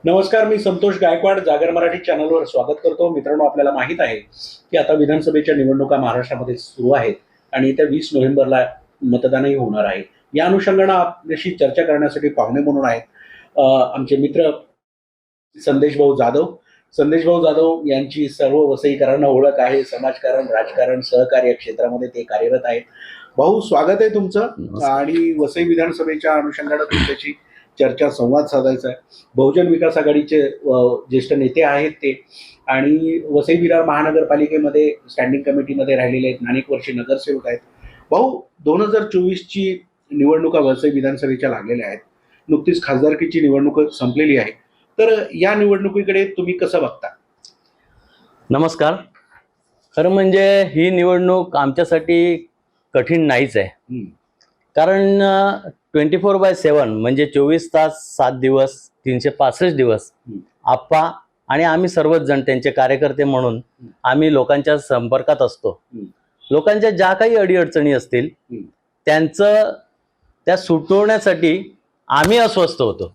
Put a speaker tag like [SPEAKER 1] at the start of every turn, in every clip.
[SPEAKER 1] नमस्कार, मी संतोष गायकवाड जागर मराठी चॅनलवर स्वागत करतो. मित्रांनो, आपल्याला माहीत आहे की आता विधानसभेच्या निवडणुका महाराष्ट्रामध्ये सुरू आहेत आणि येत्या 20 नोव्हेंबरला मतदानही होणार आहे. या अनुषंगानं आपल्याशी चर्चा करण्यासाठी पाहुणे म्हणून आहेत आमचे मित्र संदेश भाऊ जाधव. संदेश भाऊ जाधव यांची सर्व वसईकरांना ओळख आहे. समाजकारण, राजकारण, सहकार्य क्षेत्रामध्ये ते कार्यरत आहेत. भाऊ, स्वागत आहे तुमचं. आणि वसई विधानसभेच्या अनुषंगानं तुमच्याशी चर्चा संवाद साधायचा आहे. बहुजन विकास आघाडीचे ज्येष्ठ नेते आहेत ते, आणि वसई विरार महानगरपालिकेमध्ये स्टँडिंग कमिटीमध्ये राहिलेले आहेत, अनेक वर्षे नगरसेवक आहेत. भाऊ, 2024ची निवडणुका वसई विधानसभेच्या लागलेल्या आहेत. नुकतीच खासदारकीची निवडणूक संपलेली आहे. तर या निवडणुकीकडे तुम्ही कसं बघता?
[SPEAKER 2] नमस्कार. खरं म्हणजे ही निवडणूक आमच्यासाठी कठीण नाहीच आहे. कारण 24/7 म्हणजे 24 तास 7 दिवस 365 दिवस आप्पा आणि आम्ही सर्वच जण त्यांचे कार्यकर्ते म्हणून आम्ही लोकांच्या संपर्कात असतो. लोकांच्या ज्या काही अडीअडचणी असतील त्या सुटवण्यासाठी आम्ही अस्वस्थ होतो.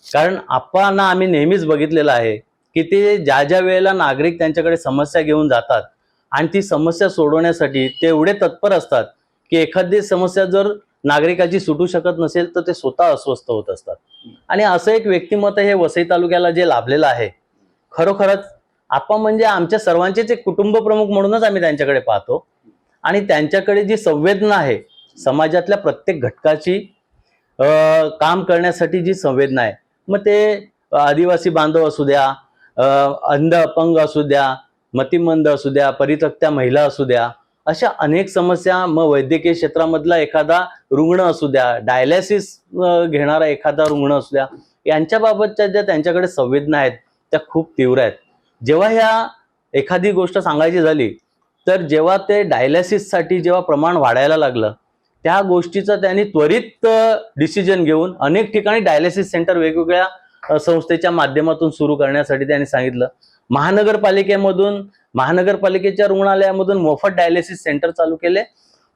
[SPEAKER 2] कारण आप्पांना आम्ही नेहमीच बघितलेलं आहे की ते ज्या ज्या वेळेला नागरिक त्यांच्याकडे समस्या घेऊन जातात आणि ती समस्या सोडवण्यासाठी ते एवढे तत्पर असतात की एखादी समस्या जर नागरिकाची सुटू शकत नसेल तर ते स्वतः अस्वस्थ होत असतात. आणि असं एक व्यक्तिमत्व हे वसई तालुक्याला जे लाभलेलं आहे, खरोखरच आप्पा म्हणजे आमच्या सर्वांचेच एक कुटुंब प्रमुख म्हणूनच आम्ही त्यांच्याकडे पाहतो. आणि त्यांच्याकडे जी संवेदना आहे, समाजातल्या प्रत्येक घटकाची काम करण्यासाठी जी संवेदना आहे, मग ते आदिवासी बांधव असू द्या, अंध अपंग असू द्या, मतिमंद असू द्या, परित्यक्त्या महिला असू द्या, अशा अनेक समस्या, मग वैद्यकीय क्षेत्रामधला एखादा रुग्ण असू द्या, डायलिसिस घेणारा एखादा रुग्ण असू द्या, यांच्याबाबतच्या ज्या त्यांच्याकडे संवेदना आहेत त्या खूप तीव्र आहेत. जेव्हा ह्या एखादी गोष्ट सांगायची झाली तर जेव्हा ते डायलिसिससाठी जेव्हा प्रमाण वाढायला लागलं, त्या गोष्टीचा त्यांनी त्वरित डिसिजन घेऊन अनेक ठिकाणी डायलिसिस सेंटर वेगवेगळ्या संस्थेच्या माध्यमातून सुरू करण्यासाठी त्यांनी सांगितलं. महानगरपालिकेच्या रुग्णालयामधून मोफत डायलिसिस सेंटर चालू केले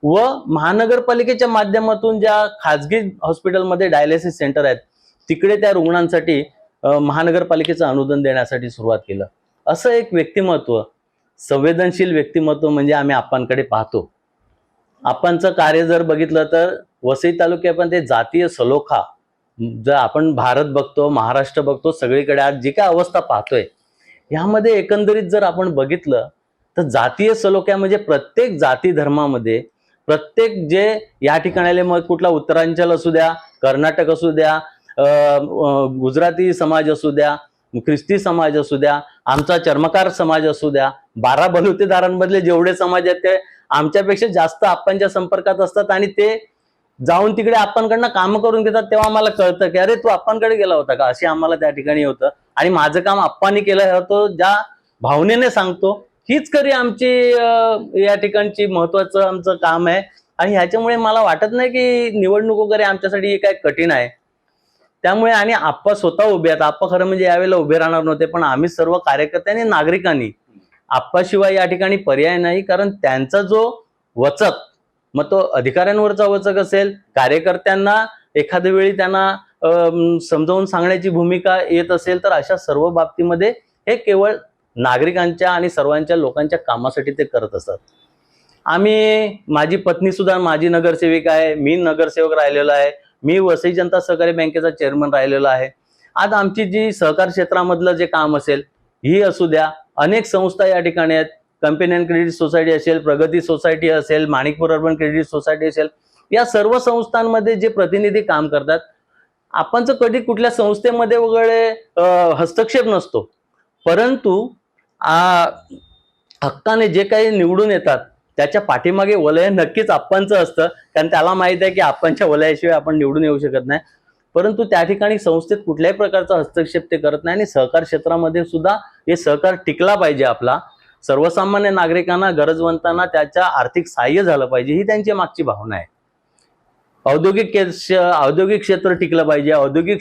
[SPEAKER 2] व महानगरपालिकेच्या माध्यमातून ज्या खाजगी हॉस्पिटलमध्ये डायलिसिस सेंटर आहेत तिकडे त्या रुग्णांसाठी महानगरपालिकेचं अनुदान देण्यासाठी सुरुवात केलं. असं एक व्यक्तिमत्व, संवेदनशील व्यक्तिमत्व म्हणजे आम्ही आप्पांकडे पाहतो. आप्पांचं कार्य जर बघितलं तर वसई तालुक्यामध्ये जातीय सलोखा, जर आपण भारत बघतो, महाराष्ट्र बघतो, सगळीकडे आज जी काय अवस्था पाहतोय ह्यामध्ये एकंदरीत जर आपण बघितलं तर जातीय सलोख्या म्हणजे प्रत्येक जाती धर्मामध्ये प्रत्येक जे या ठिकाणी, मग कुठला उत्तरांचल असू द्या, कर्नाटक असू द्या, गुजराती समाज असू द्या, ख्रिस्ती समाज असू द्या, आमचा चर्मकार समाज असू द्या, 12 बलुतेदारांमधले जेवढे समाज आहेत ते आमच्यापेक्षा जास्त आप्पांच्या संपर्कात असतात. आणि ते जाऊन तिकडे आप्पांकडनं कामं करून घेतात. तेव्हा आम्हाला कळतं की अरे, तू आप्पांकडे गेला होता का, अशी आम्हाला त्या ठिकाणी होतं. आणि माझं काम आप्पांनी केलं होतं, ज्या भावनेने सांगतो हीच खरी आमची या ठिकाणची महत्वाचं आमचं काम आहे. आणि ह्याच्यामुळे मला वाटत नाही की निवडणूक वगैरे आमच्यासाठी काय कठीण आहे. त्यामुळे आणि आप्पा स्वतः उभे आहेत. आप्पा खरं म्हणजे यावेळेला उभे राहणार नव्हते, पण आम्ही सर्व कार्यकर्त्यांनी, नागरिकांनी आप्पाशिवाय या ठिकाणी पर्याय नाही. कारण त्यांचा जो वचक, मग तो अधिकाऱ्यांवरचा वचक असेल, कार्यकर्त्यांना एखाद्या वेळी त्यांना समजावून सांगण्याची भूमिका येत असेल, तर अशा सर्व बाबतीमध्ये हे केवळ नागरिकांच्या आणि सर्वांच्या लोकांच्या कामासाठी ते करत असतात. माझी पत्नी सुद्धा माझी नगरसेविका आहे, मी नगरसेवक राहिलेलो आहे, मी वसई जनता सहकारी बँकेचा चेअरमन राहिलेलो आहे. आज आमची जी सहकार क्षेत्रामधलं जे काम असेल, ही असू द्या, अनेक संस्था या ठिकाणी आहेत. कंपेनियन क्रेडिट सोसायटी असेल, प्रगती सोसायटी असेल, माणिकपूर अर्बन क्रेडिट सोसायटी असेल, या सर्व संस्थांमध्ये जे प्रतिनिधी काम करतात, आपणच कधी कुठल्या संस्थेमध्ये वगैरे हस्तक्षेप नसतो. परंतु हक्काने जे काही निवडून येतात त्याच्या पाठीमागे वलय नक्कीच आप्पांचं असतं. कारण त्याला माहित आहे की आप्पांच्या वलयाशिवाय आपण निवडून येऊ शकत नाही. परंतु त्या ठिकाणी संस्थेत कुठल्याही प्रकारचा हस्तक्षेप ते करत नाही. आणि सहकार क्षेत्रामध्ये सुद्धा हे सहकार टिकला पाहिजे. आपला सर्वसामान्य नागरिकांना, गरजवंतांना त्याच्या आर्थिक सहाय्य झालं पाहिजे, ही त्यांची मागची भावना आहे. औद्योगिक क्षेत्र टिकलं पाहिजे. औद्योगिक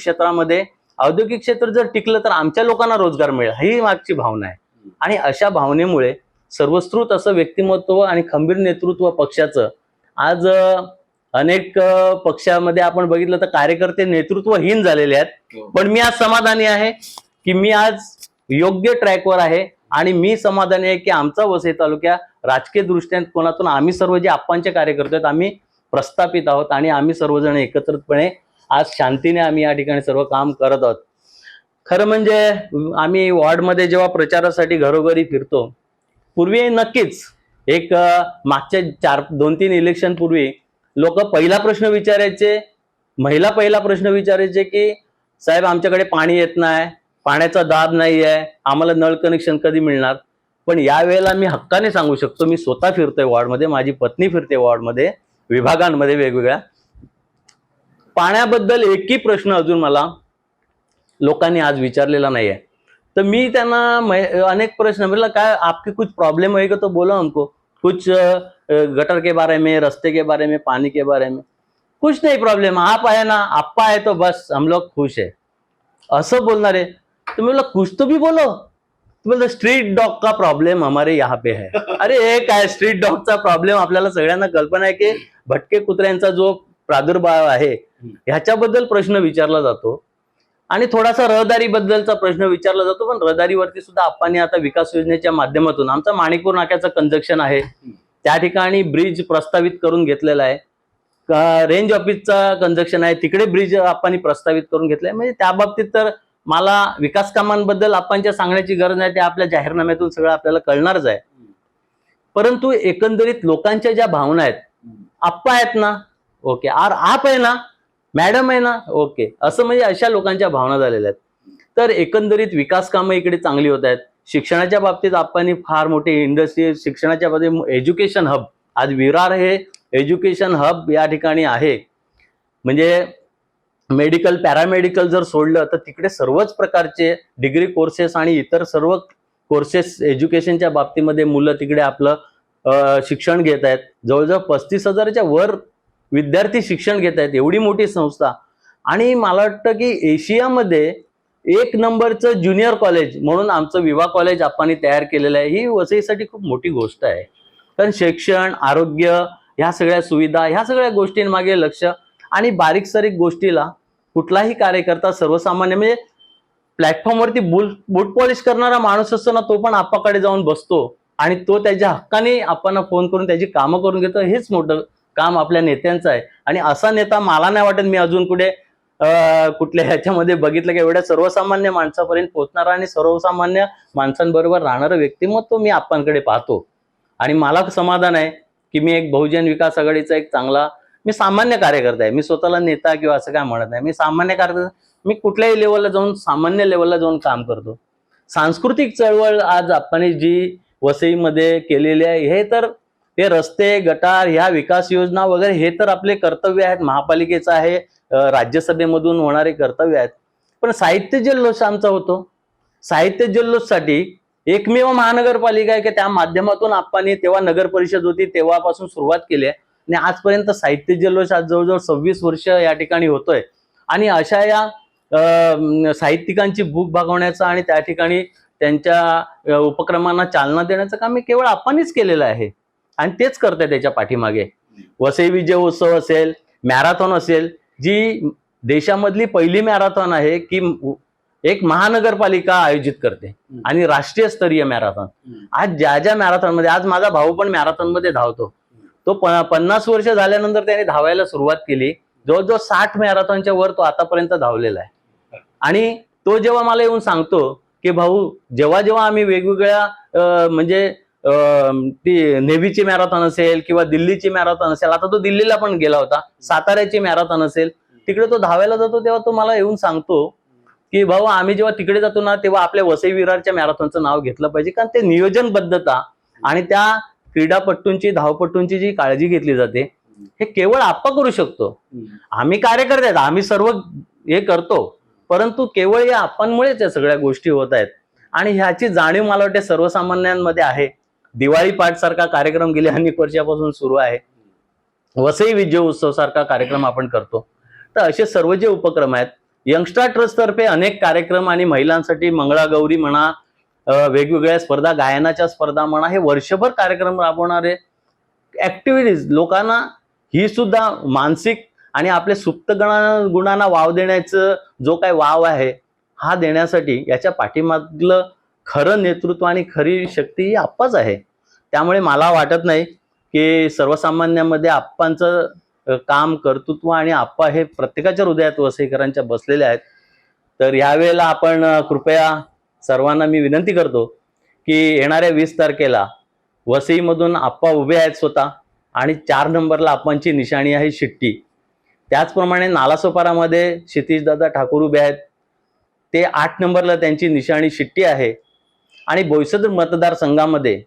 [SPEAKER 2] क्षेत्र जर टिकलं तर आमच्या लोकांना रोजगार मिळेल, ही मागची भावना आहे. आणि अशा भावनेमुळे सर्वस्कृत असं व्यक्तिमत्व आणि खंबीर नेतृत्व पक्षाचं आज अनेक पक्षामध्ये आपण बघितलं तर कार्यकर्ते नेतृत्वहीन झालेले आहेत.
[SPEAKER 1] हो.
[SPEAKER 2] पण मी आज समाधानी आहे की मी आज योग्य ट्रॅकवर आहे आणि मी समाधानी आहे की आमचा वसई तालुक्या राजकीय दृष्टिकोनातून आम्ही सर्व जे आप्पांचे कार्यकर्ते आहेत आम्ही प्रस्थापित आहोत आणि आम्ही सर्वजण एकत्रितपणे आज शांतीने आम्ही या ठिकाणी सर्व काम करत आहोत. खरं म्हणजे आम्ही वॉर्डमध्ये जेव्हा प्रचारासाठी घरोघरी फिरतो, पूर्वी नक्कीच एक मागच्या 2-3 इलेक्शन पूर्वी लोक पहिला प्रश्न विचारायचे, महिला पहिला प्रश्न विचारायचे की साहेब आमच्याकडे पाणी येत नाही, पाण्याचा दाब नाही आहे, आम्हाला नळ कनेक्शन कधी मिळणार. पण यावेळेला मी हक्काने सांगू शकतो, मी स्वतः फिरतोय वॉर्डमध्ये, माझी पत्नी फिरते वॉर्डमध्ये, विभागांमध्ये वेगवेगळ्या. पाण्याबद्दल एकही प्रश्न अजून मला लोकांनी आज विचारलेला नाहीये. तर मी त्यांना अनेक प्रश्न म्हटलं, काय आपके कुछ प्रॉब्लम है का तो बोलो हमको, कुछ गटर के बारे में, रास्ते के बारे में, पानी के बारे में. कुछ नहीं प्रॉब्लम, आप है ना, आप्पा है तो बस हम लोग खुश है, असं बोलणार आहे. तो मी बोला कुछ तो भी बोलो. तो बोलतो स्ट्रीट डॉग का प्रॉब्लेम हमारे यहाँ पे है. अरे हे काय स्ट्रीट डॉगचा प्रॉब्लेम, आपल्याला सगळ्यांना कल्पना आहे की भटके कुत्र्यांचा जो प्रादुर्भाव आहे ह्याच्याबद्दल प्रश्न विचारला जातो आणि थोडासा रहदारी बद्दलचा प्रश्न विचारला जातो. पण रहदारीवरती सुद्धा आपण आता विकास योजनेच्या माध्यमातून आमचा माणिकपूर नाक्याचं कंजक्शन आहे, त्या ठिकाणी ब्रिज प्रस्तावित करून घेतलेला आहे. रेंज ऑफिसचा कंजक्शन आहे, तिकडे ब्रिज आपण प्रस्तावित करून घेतलाय. म्हणजे त्या बाबतीत तर मला विकास कामांबद्दल आपणच्या सांगण्याची गरज नाही, ते आपल्या जाहीरनाम्यातून सगळं आपल्याला कळणारच आहे. परंतु एकंदरीत लोकांच्या ज्या भावना आहेत, आप्पा आहेत ना, ओके, आप आहे ना, मॅडम आहे ना, ओके, असं म्हणजे अशा लोकांच्या भावना झालेल्या आहेत. तर एकंदरीत विकास कामं इकडे चांगली होत आहेत. शिक्षणाच्या बाबतीत आपण फार मोठी इंडस्ट्री, शिक्षणाच्या बाबतीत एज्युकेशन हब, आज विरार हे एज्युकेशन हब या ठिकाणी आहे. म्हणजे मेडिकल, पॅरामेडिकल जर सोडलं तर तिकडे सर्वच प्रकारचे डिग्री कोर्सेस आणि इतर सर्व कोर्सेस एज्युकेशनच्या बाबतीमध्ये मुलं तिकडे आपलं शिक्षण घेत आहेत. जवळजवळ 35,000च्या वर विद्यार्थी शिक्षण घेत आहेत, एवढी मोठी संस्था. आणि मला वाटतं की एशियामध्ये 1 नंबरचं ज्युनियर कॉलेज म्हणून आमचं विवा कॉलेज आपण तयार केलेलं आहे. ही वसईसाठी खूप मोठी गोष्ट आहे, कारण शिक्षण, आरोग्य, ह्या सगळ्या सुविधा, ह्या सगळ्या गोष्टींमागे लक्ष आणि बारीक सारीक गोष्टीला कुठलाही कार्यकर्ता, सर्वसामान्य म्हणजे प्लॅटफॉर्मवरती बूट पॉलिश करणारा माणूस असतो ना, तो पण आपाकडे जाऊन बसतो आणि तो त्याच्या हक्काने आपण फोन करून त्याची कामं करून घेतो. हेच मोठं काम आपल्या नेत्यांचं आहे. आणि असा नेता मला नाही वाटत मी अजून कुठल्या ह्याच्यामध्ये बघितलं की एवढ्या सर्वसामान्य माणसापर्यंत पोहोचणारा आणि सर्वसामान्य माणसांबरोबर राहणारं व्यक्तिमत्व मी आपणकडे पाहतो. आणि मला समाधान आहे की मी एक बहुजन विकास आघाडीचा एक चांगला, मी सामान्य कार्यकर्ता आहे. मी स्वतःला नेता किंवा असं काय म्हणत नाही, मी सामान्य कार्यकर्ता. मी कुठल्याही लेवलला जाऊन, सामान्य लेवलला जाऊन काम करतो. सांस्कृतिक चळवळ आज आपण जी वसईमध्ये केलेली आहे, हे तर ते रस्ते, गटार, ह्या विकास योजना वगैरे हे तर आपले कर्तव्य आहेत, महापालिकेचं आहे, राज्यसभेमधून होणारे कर्तव्य आहेत. पण साहित्य जल्लोष आमचा होतो. साहित्य जल्लोषसाठी एकमेव महानगरपालिका आहे की त्या माध्यमातून आपण, तेव्हा नगर परिषद होती तेव्हापासून सुरुवात केली आहे आणि आजपर्यंत साहित्य जल्लोष आज जवळजवळ 26 वर्ष या ठिकाणी होतोय. आणि अशा या साहित्यिकांची भूक भागवण्याचं आणि त्या ठिकाणी त्यांच्या उपक्रमांना चालना देण्याचं काम केवळ आपणच केलेलं आहे आणि तेच करतंय त्याच्या पाठीमागे. वसई विजय उत्सव असेल, मॅरेथॉन असेल, जी देशामधली पहिली मॅरेथॉन आहे की एक महानगरपालिका आयोजित करते आणि राष्ट्रीय स्तरीय मॅरेथॉन. आज ज्या मॅरेथॉन मध्ये, आज माझा भाऊ पण मॅरेथॉन मध्ये धावतो, तो 50 वर्ष झाल्यानंतर त्याने धावायला सुरुवात केली. जवळजवळ 60 मॅरेथॉनच्या वर तो आतापर्यंत धावलेला आहे. आणि तो जेव्हा मला येऊन सांगतो की भाऊ, जेव्हा जेव्हा आम्ही वेगवेगळ्या म्हणजे ती नेव्हीची मॅरेथॉन असेल किंवा दिल्लीची मॅरेथॉन असेल, आता तो दिल्लीला पण गेला होता, साताऱ्याची मॅरेथॉन असेल, तिकडे तो धावायला जातो, तेव्हा तो मला येऊन सांगतो की भाऊ, आम्ही जेव्हा तिकडे जातो ना, तेव्हा आपल्या वसई विरारच्या मॅरेथॉनचं नाव घेतलं पाहिजे, कारण ते नियोजनबद्धता आणि त्या क्रीडापटूंची, धावपटूंची जी काळजी घेतली जाते, हे केवळ आपण करू शकतो. आम्ही कार्यकर्ते आहेत, आम्ही सर्व हे करतो, परंतु केवळ या आपणमुळेच या सगळ्या गोष्टी होत आहेत. आणि ह्याची जाणीव मला वाटते सर्वसामान्यांमध्ये आहे. दिवाळी पाठ सारखा कार्यक्रम गेल्या अनेक वर्षापासून सुरू आहे. वसई विजय उत्सव सारखा कार्यक्रम आपण करतो. तर असे सर्व जे उपक्रम आहेत, यंगस्टर ट्रस्ट तर्फे अनेक कार्यक्रम आणि महिलांसाठी मंगळागौरी म्हणा, वेगवेगळ्या स्पर्धा, गायनाच्या स्पर्धा म्हणा, हे वर्षभर कार्यक्रम राबवणारे ऍक्टिव्हिटीज लोकांना ही सुद्धा मानसिक आणि आपल्या सुप्त गुणांना वाव देण्याचं जो काही वाव आहे हा देण्यासाठी याच्या पाठीमागलं खरं नेतृत्व आणि खरी शक्ती ही आप्पाच आहे. त्यामुळे मला वाटत नाही की सर्वसामान्यांमध्ये आप्पांचं काम, कर्तृत्व आणि आप्पा हे प्रत्येकाच्या हृदयात वसईकरांच्या बसलेले आहेत. तर यावेळेला आपण कृपया सर्वांना मी विनंती करतो की येणाऱ्या 20 तारखेला वसईमधून आप्पा उभे आहेत स्वतः आणि 4 नंबरला आप्पांची निशाणी आहे शिट्टी. त्याचप्रमाणे नालासोपारामध्ये क्षितिजदादा ठाकूर उभे आहेत, ते 8 नंबरला त्यांची निशाणी शिट्टी आहे. आणि बोईसर मतदारसंघामध्ये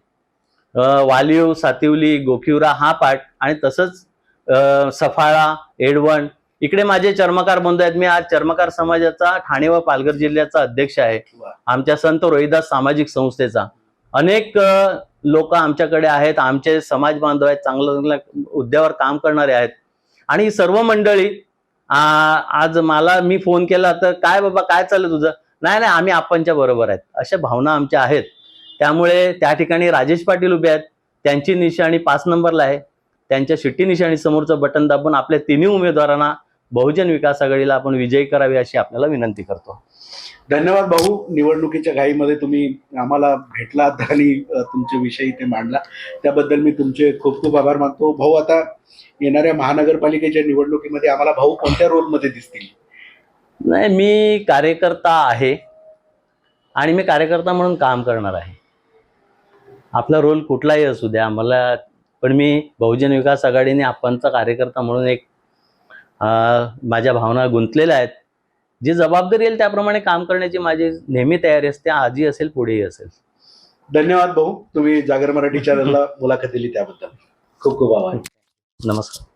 [SPEAKER 2] वालिव, सातिवली, गोखिवरा हा पाठ आणि तसंच सफाळा, एडवण इकडे माझे चर्मकार बंधू आहेत. मी आज चर्मकार समाजाचा ठाणे व पालघर जिल्ह्याचा अध्यक्ष आहे, आमच्या संत रोहिदास सामाजिक संस्थेचा. अनेक लोक आमच्याकडे आहेत, आमचे समाज बांधव आहेत, चांगल्या हुद्द्यावर काम करणारे आहेत. आणि ही सर्व मंडळी आज मी फोन केला तर काय बाबा काय चाललं तुझं, नाही नाही आम्ही आप्पांच्या बरोबर आहेत, अशा भावना आमच्या आहेत. त्यामुळे त्या ठिकाणी राजेश पाटील उभे आहेत, त्यांची निशाणी 5 नंबरला आहे. त्यांच्या शिट्टी निशाणी समोरचं बटन दाबून आपल्या तिन्ही उमेदवारांना बहुजन विकास आघाडीला आपण विजयी करावे अशी आपल्याला विनंती करतो.
[SPEAKER 1] धन्यवाद भाऊ. निवडणुकीच्या घाईमध्ये तुम्ही आम्हाला भेटलात आणि तुमचे विषय इथे मांडला, त्याबद्दल मी तुमचे खूप खूप आभार मानतो. भाऊ, आता येणाऱ्या महानगरपालिकेच्या निवडणुकीमध्ये आम्हाला भाऊ कोणत्या रोलमध्ये दिसतील?
[SPEAKER 2] नाही, मी कार्यकर्ता आहे आणि मी कार्यकर्ता म्हणून काम करणार आहे. आपला रोल कुठलाही असू द्या मला, पण मी बहुजन विकास आघाडीने आप्पांचा कार्यकर्ता म्हणून एक माझ्या भावना गुंतलेल्या आहेत. जी जबाबदारी येईल त्याप्रमाणे काम करण्याची माझी नेहमी तयारी असते, आजही असेल, पुढेही असेल.
[SPEAKER 1] धन्यवाद भाऊ, तुम्ही जागर मराठी चॅनलला मुलाखत दिली त्याबद्दल खूप खूप आभार.
[SPEAKER 2] नमस्कार.